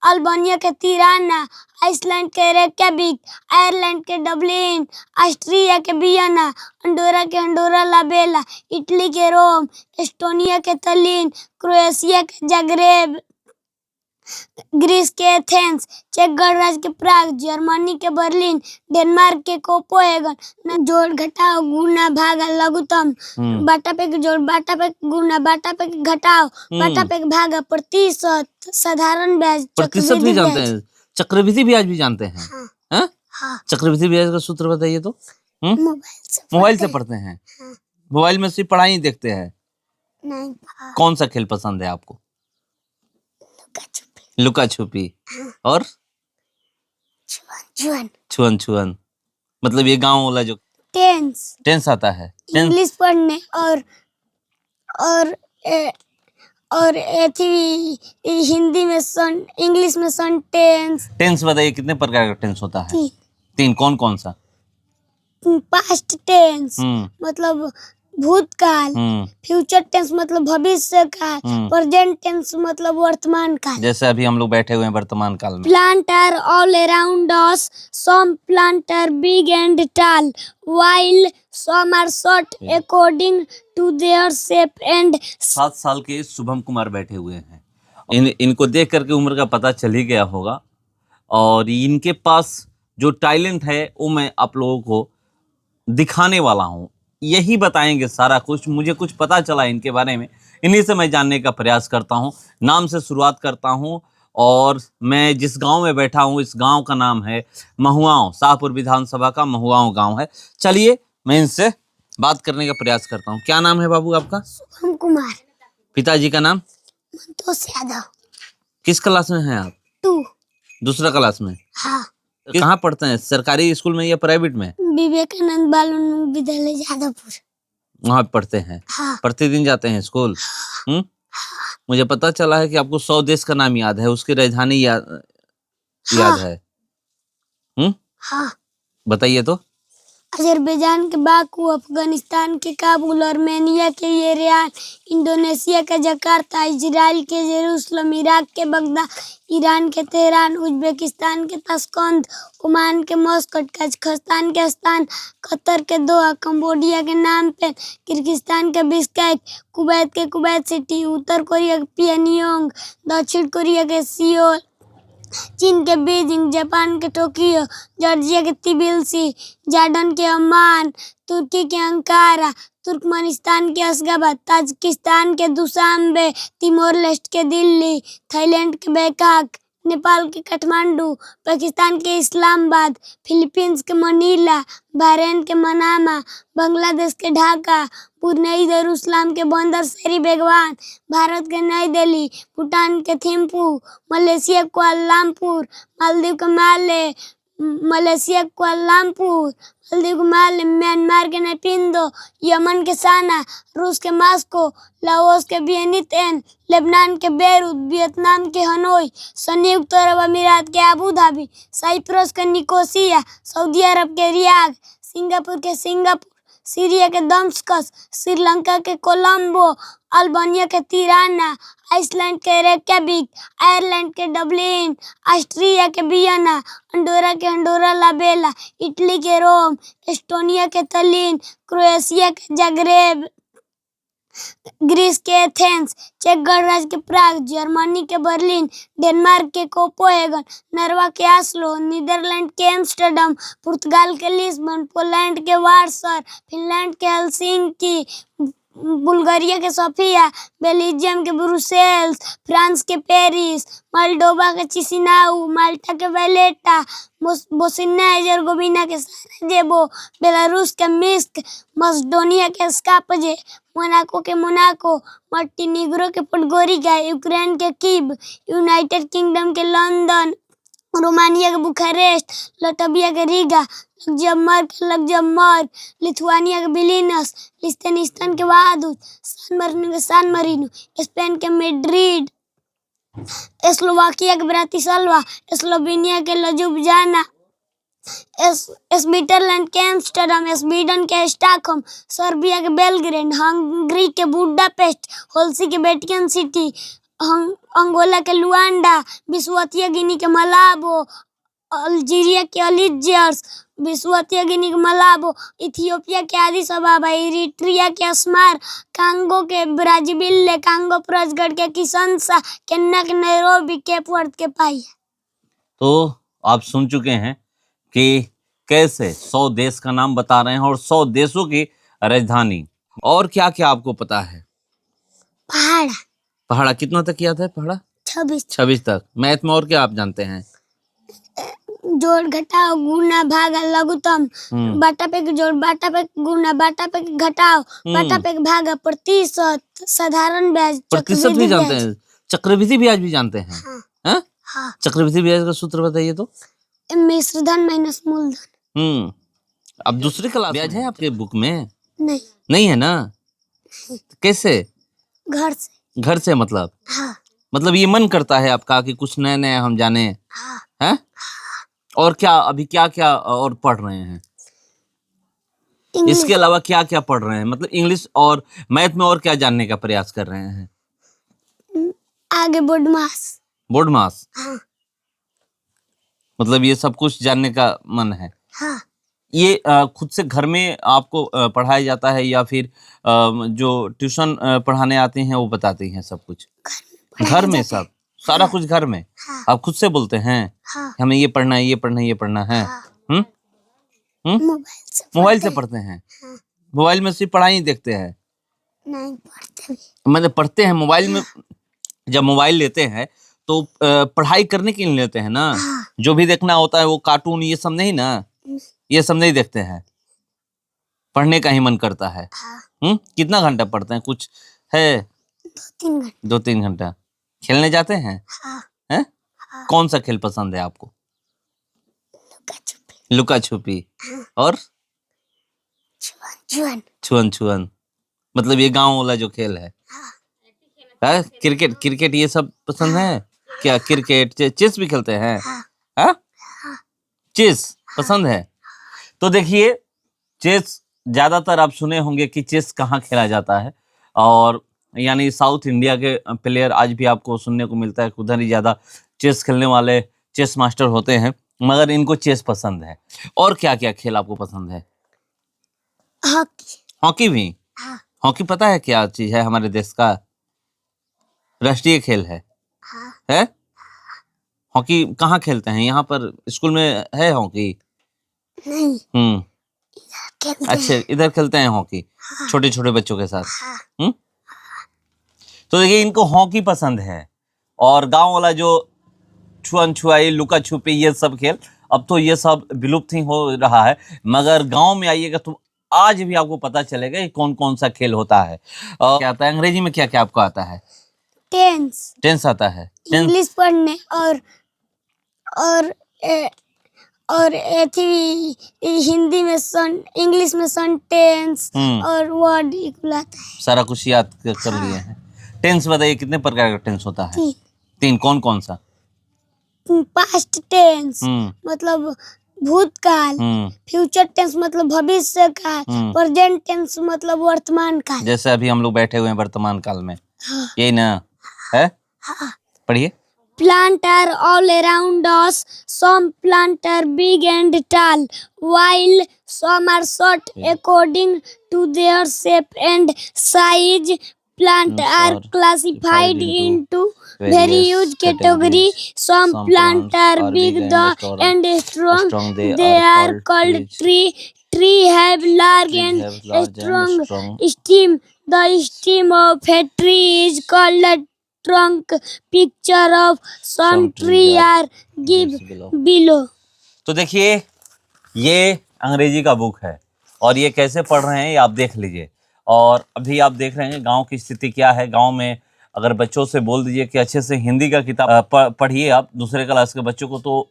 Albania के Tirana, Iceland के रेक्याबिक, Ireland के डबलिन, ऑस्ट्रिया के वियना, अंडोरा के अंडोरा ला बेला, इटली के रोम, एस्टोनिया के तलिन, क्रोएशिया के जाग्रेब, ग्रीस के एथेंस, चेक गणराज्य के प्राग, जर्मनी के बर्लिन, डेनमार्क के कोपेनहेगन। न जोड़ घटाओ गुना भागा लघुत्तम, बाटा पे जोड़ बाटा पे गुना बाटा पे घटाओ बाटा पे भागा, प्रतिशत, साधारण ब्याज, प्रतिशत भी जानते हैं, चक्रवृद्धि ब्याज भी जानते हैं। हाँ? हाँ। चक्रवृद्धि ब्याज का सूत्र बताइए तो। मोबाइल से पढ़ते हैं। मोबाइल में सिर्फ पढ़ाई देखते हैं। नहीं। कौन सा खेल पसंद है आपको? लुका छुपी। और छुअन छुअन मतलब ये गांव वाला जो टेंस आता है, इंग्लिश पढ़ने और हिंदी में इंग्लिश में सेंटेंस। टेंस बताइए कितने प्रकार का टेंस होता है? तीन। कौन कौन सा? पास्ट टेंस मतलब भूतकाल, फ्यूचर टेंस मतलब भविष्य काल, प्रेजेंट टेंस मतलब वर्तमान काल। जैसे अभी हम लोग बैठे हुए हैं वर्तमान काल में। Plant are all around us, some plant are big and tall, while some are short according to their shape and। 7 साल के शुभम कुमार बैठे हुए हैं। इनको देख करके उम्र का पता चल ही गया होगा, और इनके पास जो टैलेंट है वो मैं आप लोगों को दिखाने वाला हूँ। यही बताएंगे सारा कुछ। मुझे कुछ पता चला इनके बारे में, इन्हीं से मैं जानने का प्रयास करता हूँ। नाम से शुरुआत करता हूँ, और मैं जिस गांव में बैठा हूँ इस गांव का नाम है महुआओं। शाहपुर विधानसभा का महुआओं गांव है। चलिए मैं इनसे बात करने का प्रयास करता हूँ। क्या नाम है बाबू आपका? शुभम कुमार। पिताजी का नाम? मंतोष यादव। किस क्लास में हैं आप? 2। दूसरा क्लास में? हाँ। कहाँ पढ़ते हैं, सरकारी स्कूल में या प्राइवेट में? विवेकानंद बाल विद्यालय जादवपुर। वहाँ पढ़ते हैं? हाँ। प्रतिदिन जाते हैं स्कूल? मुझे पता चला है कि आपको 100 देश का नाम याद है, उसकी राजधानी याद है। हाँ। बताइए तो। अजरबैजान के बाकू, अफगानिस्तान के काबुल, आर्मेनिया के येरेवान, इंडोनेशिया के जकार्ता, इजराइल के जेरूसलम, इराक के बगदाद, ईरान के तेहरान, उज्बेकिस्तान के ताशकंद, ओमान के मस्कट, कजाकिस्तान के अस्ताना, कतर के दोहा, कंबोडिया के नामपन, किर्गिस्तान के बिश्केक, कुवैत के कुवैत सिटी, उत्तर कोरिया के पियोंगयांग, दक्षिण कोरिया के सियोल, चीन के बीजिंग, जापान के टोक्यो, जॉर्जिया के तिबिलिसी, जॉर्डन के अम्मान, तुर्की के अंकारा, तुर्कमेनिस्तान के अशगाबाद, ताजिकिस्तान के दुशांबे, तिमोर लेस्ट के दिल्ली, थाईलैंड के बैंकॉक, नेपाल के काठमांडू, पाकिस्तान के इस्लामाबाद, फिलीपींस के मनीला, बहरीन के मनामा, बांग्लादेश के ढाका, ब्रुनेई दारुसलाम के बंदर शेरी बेगवान, भारत के नई दिल्ली, भूटान के थिम्पू, मलेशिया कुआलालंपुर, मालदीव के माले, मलेशिया कुआलालंपुर, मालदीव के माले, म्यांमार के नेपिंदो, यमन के साना, रूस के मॉस्को, लाओस के वियेनिंग, लेबनान के बेरूत, वियतनाम के हनोई, संयुक्त अरब अमीरात के अबू धाबी, साइप्रस के निकोसिया, सऊदी अरब के रियाद, सिंगापुर के सिंगापुर, सीरिया के दमस्कस, श्रीलंका के कोलंबो, अल्बानिया के तिराना, आइसलैंड के रेक्याबिक, आयरलैंड के डबलिन, ऑस्ट्रिया के वियना, अंडोरा के अंडोरा ला बेला, इटली के रोम, एस्टोनिया के तलिन, क्रोएशिया के जाग्रेब, ग्रीस के एथेंस, चेक गणराज्य के प्राग, जर्मनी के बर्लिन, डेनमार्क के कोपेनहेगन, नॉर्वे के ऑस्लो, नीदरलैंड के एम्स्टर्डम, पुर्तगाल के लिस्बन, पोलैंड के वार्सा, फिनलैंड के हेलसिंकी, बुल्गारिया के सोफिया, बेल्जियम के ब्रुसेल्स, फ्रांस के पेरिस, मोल्डोवा के चिसिनाउ, माल्टा के वैलेटा, बोस्निया हर्जेगोविना के सराजेवो, बेलारूस के मिन्स्क, मकेडोनिया के स्कापजे, मोनाको के मोनाको, मोंटेनीग्रो के पोडगोरिका, यूक्रेन के कीव, यूनाइटेड किंगडम के लंदन, रोमानिया के बुखारेस्ट, लाटविया के रीगा, लग्जमबर्ग, लिथुआनिया के विलिनस, लिechtenstein के वादुस, सान मरीनो, स्पेन के मैड्रिड, स्लोवाकिया के ब्रातिस्लावा, स्लोवेनिया के ljubljana, स्विट्जरलैंड के एम्स्टर्डम, स्वीडन के स्टॉकहोम, सर्बिया के बेलग्रेड, हंगरी के बुडापेस्ट, हेलसिंकी के वेटिकन सिटी, अंगोला के लुआंडा, विश्वतीय गिनी के मलाबो, अल्जीरिया के अलिजियर्स, विश्वतीय गिनी के मलाबो, इथियोपिया के आदिस अबाबा, इरिट्रिया के अस्मार, कांगो के ब्राजीबिल्ले, कांगो प्रजगढ़ के किसनसा, केन्या के नैरोबी, केप वर्द के पाई। तो आप सुन चुके हैं कि कैसे 100 देश का नाम बता रहे हैं और 100 देशों की राजधानी। और क्या क्या आपको पता है? पहाड़ा पहाड़ा कितना तक याद है? पहाड़ा 26 तक। मैथ में और क्या आप जानते हैं? जोड़ घटाओ गुना भागा लघुत्तम, बाटा पे जोड़, बाटा पे गुना, बाटा पे घटाओ, बाटा पे भागा, प्रतिशत, साधारण ब्याज, प्रतिशत भी जानते हैं, चक्रवृद्धि ब्याज भी जानते हैं। हाँ? हाँ। चक्रवृद्धि ब्याज का सूत्र बताइए तो। मिश्र धन माइनस मूलधन। अब दूसरी क्लास ब्याज है आपके बुक में? नहीं है ना? कैसे? घर से मतलब? हाँ। मतलब ये मन करता है आपका कि कुछ नया नया हम जाने? हाँ। हैं? और क्या अभी क्या क्या और पढ़ रहे हैं? इसके अलावा क्या क्या पढ़ रहे हैं? मतलब इंग्लिश और मैथ में और क्या जानने का प्रयास कर रहे हैं? आगे बोर्ड मास। हाँ। मतलब ये सब कुछ जानने का मन है। हाँ। ये खुद से घर में आपको पढ़ाया जाता है या फिर जो ट्यूशन पढ़ाने आते हैं वो बताते हैं सब कुछ? घर में सब सारा कुछ घर में। हाँ। आप खुद से बोलते हैं? हाँ। हमें ये पढ़ना है, ये पढ़ना है, ये पढ़ना है। हाँ। मोबाइल से पढ़ते हैं? हाँ। मोबाइल में सिर्फ पढ़ाई देखते हैं? नहीं पढ़ते। मतलब पढ़ते हैं मोबाइल में। जब मोबाइल लेते हैं तो पढ़ाई करने के लिए लेते हैं ना? हाँ। जो भी देखना होता है वो कार्टून ये सब नहीं ना? ये सब नहीं देखते हैं, पढ़ने का ही मन करता है। हाँ। कितना घंटा पढ़ते हैं? कुछ है? 2-3 घंटा। खेलने जाते हैं? हाँ। हैं? हाँ। कौन सा खेल पसंद है आपको? लुका छुपी। और छुअन। मतलब ये गांव वाला जो खेल है। हाँ? क्रिकेट ये सब पसंद है क्या? क्रिकेट, चेस भी खेलते हैं? हाँ? चेस पसंद है? तो देखिए, चेस ज्यादातर आप सुने होंगे कि चेस कहाँ खेला जाता है, और यानी साउथ इंडिया के प्लेयर आज भी आपको सुनने को मिलता है, उधर ही ज्यादा चेस खेलने वाले चेस मास्टर होते हैं, मगर इनको चेस पसंद है। और क्या क्या खेल आपको पसंद है? हॉकी भी? हाँ। हॉकी पता है क्या चीज है? हमारे देश का राष्ट्रीय खेल है। हाँ। है? हॉकी कहाँ खेलते हैं? यहाँ पर स्कूल में है हॉकी? नहीं। अच्छा, इधर खेलते हैं हॉकी। हाँ। छोटे छोटे बच्चों के साथ। हाँ। तो देखिए, इनको हॉकी पसंद है। और गांव वाला जो छुअन छुआई, लुका छुपी, ये सब खेल अब तो ये सब विलुप्त ही हो रहा है, मगर गांव में आइएगा तो आज भी आपको पता चलेगा कि कौन कौन सा खेल होता है। और क्या आता है अंग्रेजी में? क्या क्या आपको आता है? टेंस आता है। इंग्लिश पढ़ने और हिंदी में इंग्लिश में सेंटेंस और वर्ड आता है। सारा कुछ याद कर लिए हैं। टेंस बताइए, कितने प्रकार का टेंस होता है? 3। कौन कौन सा? पास्ट टेंस मतलब भूतकाल, फ्यूचर टेंस मतलब भविष्य काल, प्रेजेंट टेंस मतलब वर्तमान काल। जैसे अभी हम लोग बैठे हुए हैं वर्तमान काल में। हाँ। यही ना है? हाँ। पढ़िए। Plants are all around us. Some plants are big and tall, while some are short according to their shape and size. Plants are classified into various categories. Some plants are big and strong. They are called tree. Tree have large and strong stem. The stem of a tree is called a trunk. Picture of some tree are give below. तो देखिए, ये अंग्रेजी का book है और ये कैसे पढ़ रहे हैं ये आप देख लीजिए। और अभी आप देख रहे हैं गांव की स्थिति क्या है। गांव में अगर बच्चों से बोल दीजिए कि अच्छे से हिंदी का किताब पढ़िए आप दूसरे क्लास के बच्चों को, तो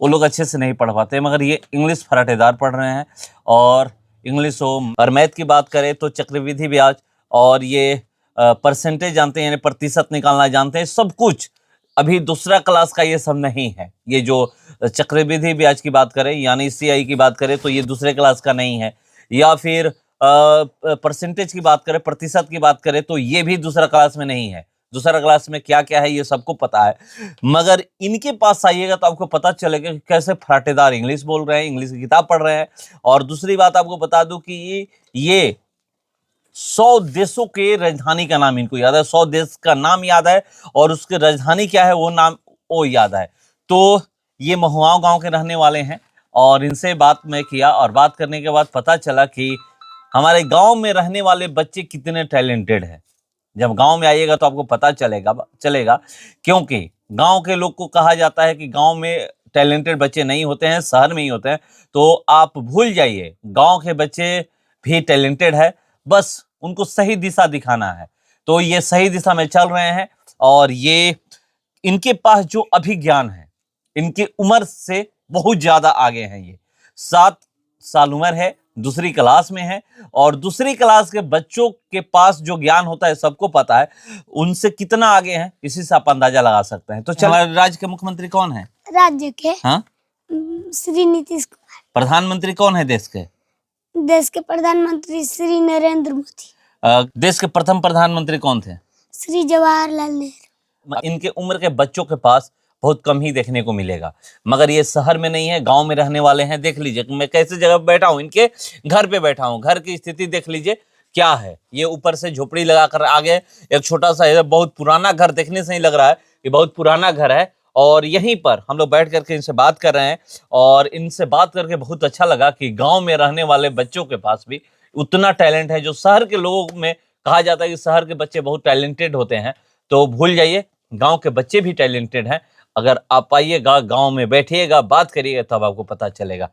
वो लोग अच्छे से नहीं पढ़ पाते, मगर ये इंग्लिश फराटेदार पढ़ रहे हैं। और इंग्लिश हो और मैथ की बात करें तो चक्रवृद्धि ब्याज और ये परसेंटेज जानते हैं, यानी प्रतिशत निकालना जानते हैं, सब कुछ अभी दूसरा क्लास का ये सब नहीं है। ये जो चक्रवृद्धि ब्याज की बात करें यानी CI की बात करें तो ये दूसरे क्लास का नहीं है, या फिर परसेंटेज की बात करें, प्रतिशत की बात करें तो ये भी दूसरा क्लास में नहीं है। दूसरा क्लास में क्या क्या है ये सबको पता है, मगर इनके पास आइएगा तो आपको पता चलेगा कि कैसे फराटेदार इंग्लिश बोल रहे हैं, इंग्लिश की किताब पढ़ रहे हैं। और दूसरी बात आपको बता दूं कि ये 100 देशों के राजधानी का नाम इनको याद है, 100 देश का नाम याद है और उसके राजधानी क्या है वो नाम वो याद है। तो ये महुआओं गांव के रहने वाले हैं और इनसे बात मैं किया और बात करने के बाद पता चला कि हमारे गांव में रहने वाले बच्चे कितने टैलेंटेड हैं। जब गांव में आइएगा तो आपको पता चलेगा क्योंकि गांव के लोग को कहा जाता है कि गांव में टैलेंटेड बच्चे नहीं होते हैं, शहर में ही होते हैं। तो आप भूल जाइए, गांव के बच्चे भी टैलेंटेड है, बस उनको सही दिशा दिखाना है। तो ये सही दिशा में चल रहे हैं और ये इनके पास जो अभिज्ञान है, इनकी उम्र से बहुत ज्यादा आगे हैं। ये 7 साल उम्र है, दूसरी क्लास में है और दूसरी क्लास के बच्चों के पास जो ज्ञान होता है सबको पता है, उनसे कितना आगे हैं इसी से आप अंदाजा लगा सकते हैं। तो चलो, हमारे राज्य के मुख्यमंत्री कौन है? राज्य के हाँ, श्री नीतीश कुमार। प्रधानमंत्री कौन है देश के? देश के प्रधानमंत्री श्री नरेंद्र मोदी। देश के प्रथम प्रधानमंत्री कौन थे? श्री जवाहरलाल नेहरू। इनके उम्र के बच्चों के पास बहुत कम ही देखने को मिलेगा, मगर ये शहर में नहीं है, गांव में रहने वाले हैं। देख लीजिए मैं कैसे जगह पे बैठा हूँ, इनके घर पे बैठा हूँ। घर की स्थिति देख लीजिए क्या है। ये ऊपर से झोपड़ी लगाकर आगे एक छोटा सा, बहुत पुराना घर, देखने से ही लग रहा है ये बहुत पुराना घर है। और यहीं पर हम लोग बैठ करके इनसे बात कर रहे हैं और इनसे बात करके बहुत अच्छा लगा कि गाँव में रहने वाले बच्चों के पास भी उतना टैलेंट है जो शहर के लोगों में कहा जाता है कि शहर के बच्चे बहुत टैलेंटेड होते हैं। तो भूल जाइए, गांव के बच्चे भी टैलेंटेड हैं। अगर आप आइएगा, गांव में बैठिएगा, बात करिएगा, तब आपको पता चलेगा।